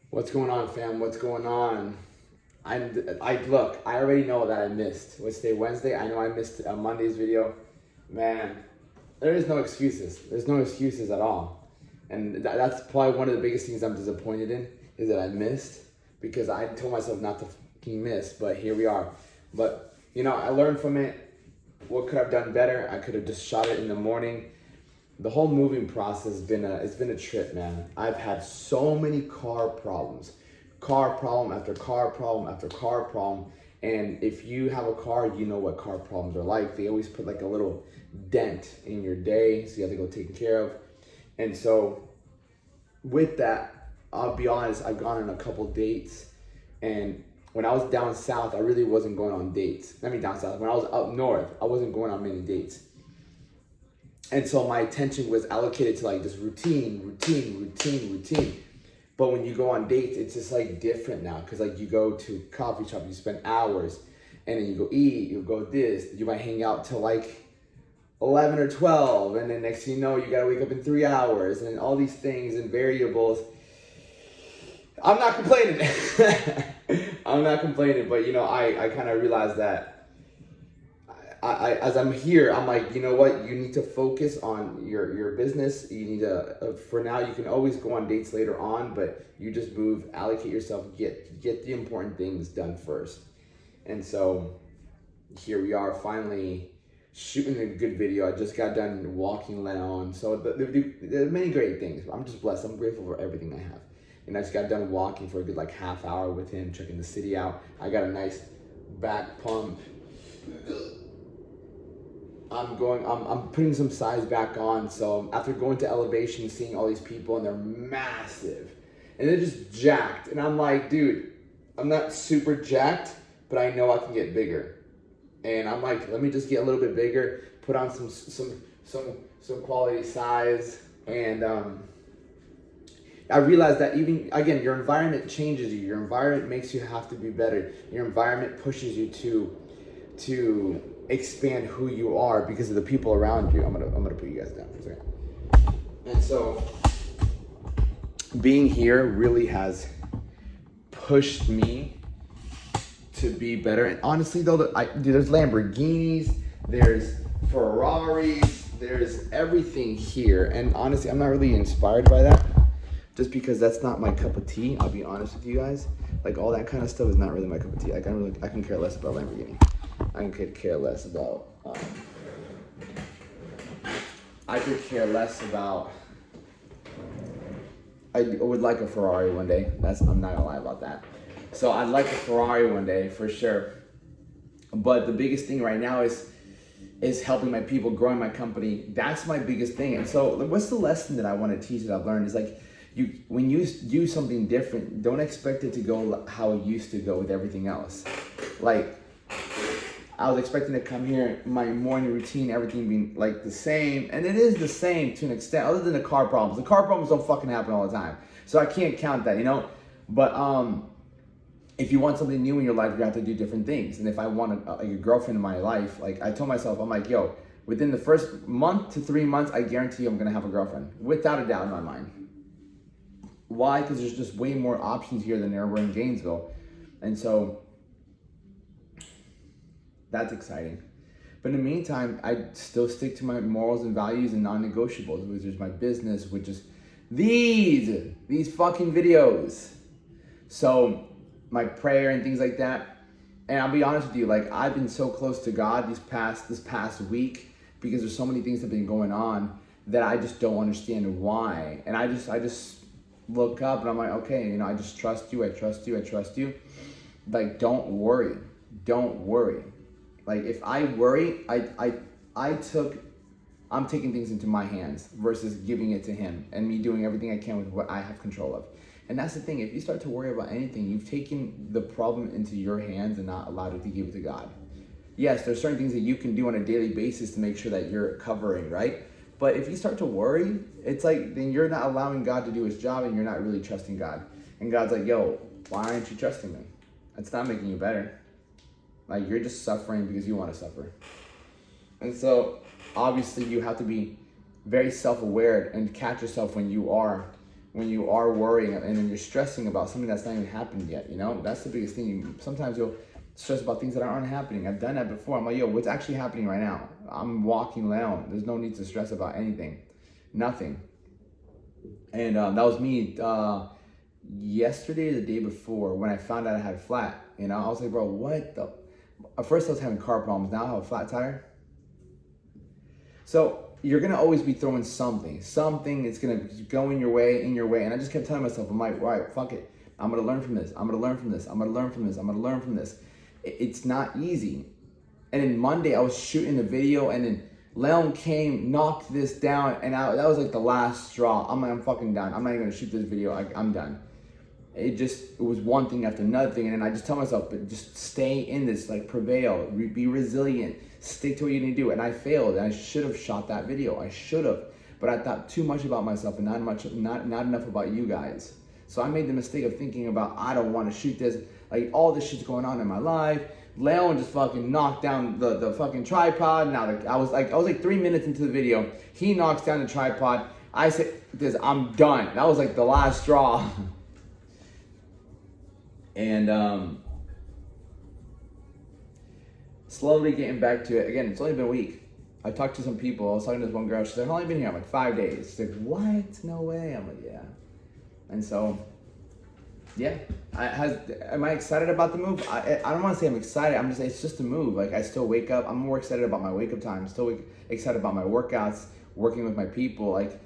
What's going on, fam? What's going on? I look. I already know that I missed. What's today? Wednesday. I know I missed Monday's video. Man, there is no excuses. There's no excuses at all, and that's probably one of the biggest things I'm disappointed in is that I missed because I told myself not to fucking miss. But here we are. But I learned from it. What could I have done better? I could have just shot it in the morning. The whole moving process has been a trip, man. I've had so many car problems after car problem after car problem. And if you have a car, you know what car problems are like. They always put like a little dent in your day, so you have to go take care of. And so with that, I'll be honest, I've gone on a couple dates, and when I was down south, I really wasn't going on dates. I mean down south. When I was up north, I wasn't going on many dates. And so my attention was allocated to like just routine. But when you go on dates, it's just like different now. Cause like you go to coffee shop, you spend hours, and then you go eat, you go this, you might hang out till like 11 or 12. And then next thing you know, you gotta wake up in 3 hours and all these things and variables. I'm not complaining. I'm not complaining, but I kind of realized that I as I'm here, I'm like, you know what? You need to focus on your business. You need to, for now, you can always go on dates later on, but you just allocate yourself, get the important things done first. And so here we are, finally shooting a good video. I just got done walking Leon. So there's many great things. I'm just blessed. I'm grateful for everything I have. And I just got done walking for a good like half hour with him, checking the city out. I got a nice back pump. I'm putting some size back on. So after going to elevation, seeing all these people and they're massive and they're just jacked. And I'm like, dude, I'm not super jacked, but I know I can get bigger. And I'm like, let me just get a little bit bigger, put on some quality size. And I realized that even, again, your environment changes you. Your environment makes you have to be better. Your environment pushes you to expand who you are because of the people around you. I'm gonna put you guys down for a second. And so being here really has pushed me to be better. And honestly though, there's Lamborghinis, there's Ferraris, there's everything here. And honestly, I'm not really inspired by that just because that's not my cup of tea. I'll be honest with you guys. Like all that kind of stuff is not really my cup of tea. Like I can care less about Lamborghini. I could care less about, I would like a Ferrari one day. I'm not gonna lie about that. So I'd like a Ferrari one day for sure. But the biggest thing right now is helping my people, growing my company. That's my biggest thing. And so what's the lesson that I want to teach that I've learned is like, when you do something different, don't expect it to go how it used to go with everything else. Like, I was expecting to come here, my morning routine, everything being like the same. And it is the same to an extent, other than the car problems. The car problems don't fucking happen all the time. So I can't count that, But if you want something new in your life, you have to do different things. And if I want a girlfriend in my life, like I told myself, I'm like, yo, within the first month to 3 months, I guarantee I'm gonna have a girlfriend. Without a doubt in my mind. Why? Because there's just way more options here than there were in Gainesville. And so that's exciting. But in the meantime, I still stick to my morals and values and non-negotiables, which is my business, which is these fucking videos. So my prayer and things like that. And I'll be honest with you, like I've been so close to God this past week because there's so many things that have been going on that I just don't understand why. And I just look up and I'm like, okay, I just trust you. I trust you. Like, don't worry. Like if I worry, I'm taking things into my hands versus giving it to him and me doing everything I can with what I have control of. And that's the thing, if you start to worry about anything, you've taken the problem into your hands and not allowed it to give it to God. Yes, there's certain things that you can do on a daily basis to make sure that you're covering, right? But if you start to worry, it's like, then you're not allowing God to do his job and you're not really trusting God. And God's like, yo, why aren't you trusting me? It's not making you better. Like, you're just suffering because you want to suffer. And so, obviously, you have to be very self-aware and catch yourself when you are when you are worrying and then you're stressing about something that's not even happened yet, you know? That's the biggest thing. Sometimes you'll stress about things that aren't happening. I've done that before. I'm like, yo, what's actually happening right now? I'm walking Leon. There's no need to stress about anything. Nothing. And that was me yesterday or the day before when I found out I had a flat. You know, I was like, bro, what the? At first I was having car problems. Now I have a flat tire. So you're gonna always be throwing something. Something is gonna go in your way. And I just kept telling myself, I'm like, all right, fuck it. I'm gonna learn from this. I'm gonna learn from this. I'm gonna learn from this. I'm gonna learn from this. It's not easy. And then Monday I was shooting the video, and then Leon came, knocked this down, and that was like the last straw. I'm like, I'm fucking done. I'm not even gonna shoot this video. I'm done. It was one thing after another thing, and then I just tell myself, but just stay in this, like prevail, be resilient, stick to what you need to do. And I failed, and I should have shot that video. I should have, but I thought too much about myself and not enough about you guys. So I made the mistake of thinking about, I don't want to shoot this. Like all this shit's going on in my life. Leon just fucking knocked down the fucking tripod. Now I was like 3 minutes into the video. He knocks down the tripod. I said, I'm done. That was like the last straw. And slowly getting back to it. Again, it's only been a week. I talked to some people. I was talking to this one girl. She's like, I've only been here like 5 days. She's like, what? No way. I'm like, yeah. And so, yeah. Am I excited about the move? I don't want to say I'm excited. I'm just saying it's just a move. Like I still wake up. I'm more excited about my wake up time. I'm still excited about my workouts, working with my people. Like,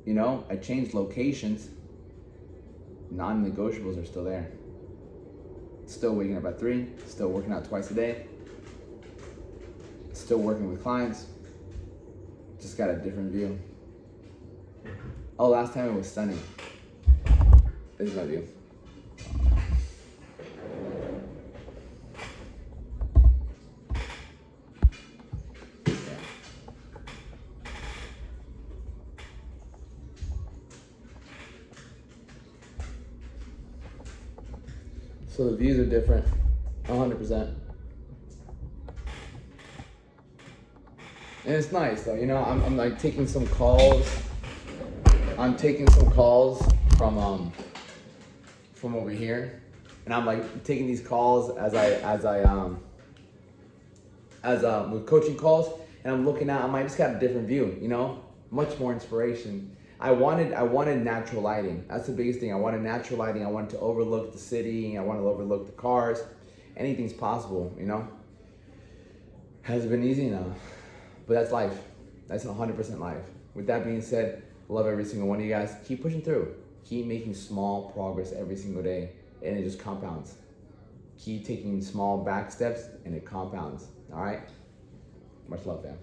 you know, I changed locations. Non-negotiables are still there. Still waking up at 3, still working out twice a day, still working with clients, just got a different view. Oh, last time it was stunning. This is my view. So the views are different, 100%. And it's nice though, you know, I'm like taking some calls. I'm taking some calls from over here. And I'm like taking these calls with coaching calls, and I'm looking at, I just got a different view, you know, much more inspiration. I wanted natural lighting. That's the biggest thing. I wanted natural lighting. I wanted to overlook the city. I wanted to overlook the cars. Anything's possible, you know? Hasn't been easy now, but that's life. That's 100% life. With that being said, love every single one of you guys. Keep pushing through. Keep making small progress every single day, and it just compounds. Keep taking small back steps, and it compounds, all right? Much love, fam.